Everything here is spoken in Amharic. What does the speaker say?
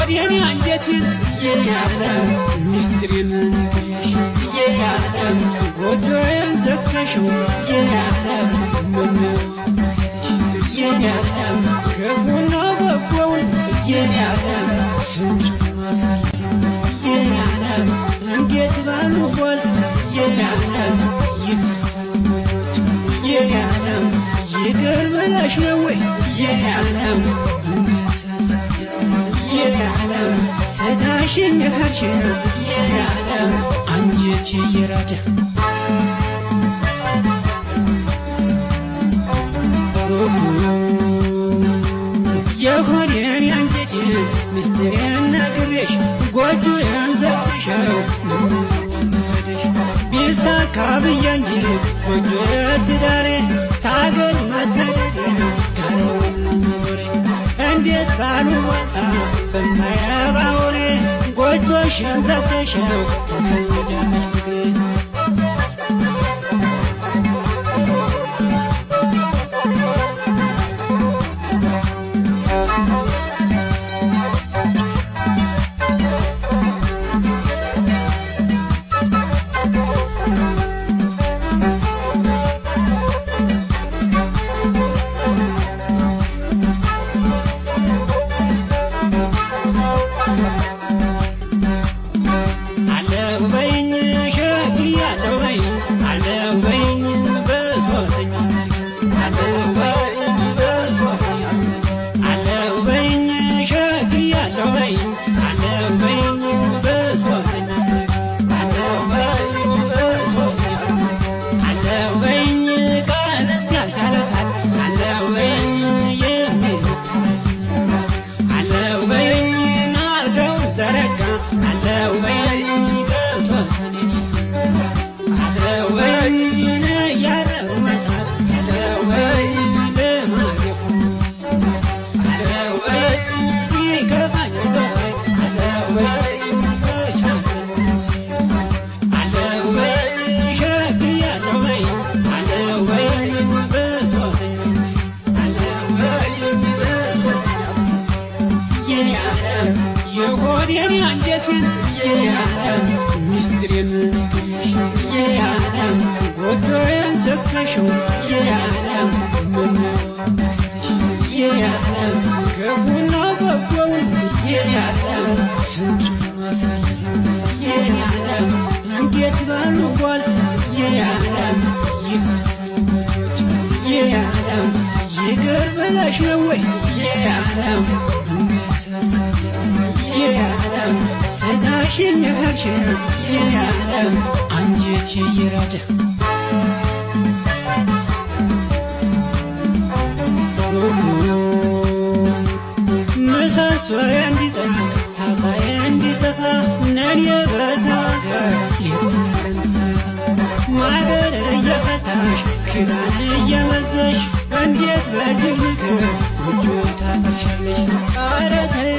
የሆዴን አንጀቴን የዓለም ሚስጥሬን ነግሬሽ የዓለም ጎጆዬን ዘግተሽው የዓለም ምን ሄደሽ የዓለም ክፉና በጎውን የዓለም ስንቱን ማሳለፍ የዓለም እንዴት ባሉ ቧልት የዓለም ይፈርሳል ሞኞች የዓለም ይቅር ብለሽ ነው ወይ የዓለም እንደተሰደድ የዓለም ትታሽኝ የካድሽ የዓለም አንጀቴ የራደ የሆዴን አንጀቴን ሚስጥሬን ነግሬሽ ጎጆዬን ዘግተሽው ምን ሄደሽ ቢሳካ ብዬ እንጂ ጎጆዬ ትዳሬ ታገር መሰደዴ ጋራውን መዞሬ እንዴት ባሉ ወጣ በማይረባ ወሬ ጎጆሽን ዘግተሽው ትሄጃለሽ ፍቅሬ የሆዴን አንጀቴን የዓለም ሚስጥሬን ነግሬሽ የዓለም ጎጆዬን ዘግተሽው የዓለም ምን ሄደሽ የዓለም ክፉና በጎውን የዓለም ስንቱን ማሳለፍ የዓለም እንዴት ባሉ ቧልት የዓለም ይፈርሳል ሞኞች የዓለም ይቅር ብለሽ ነው ወይ የዓለም እንደተሰደድ የዓለም ትታሽኝ የካድሽ የዓለም አንጀቴ የራደ ምሰሶዬ እንዲጠቅ ታፋዬ እንዲሰፋ ነኔ በሰው አገር የተነሰፋ ማገር እየፈታሽ ክዳን እየመዘሽ እንዴት በጅብ ምክር ጎጆ ታፈርሻለሽ ኧረ ተይ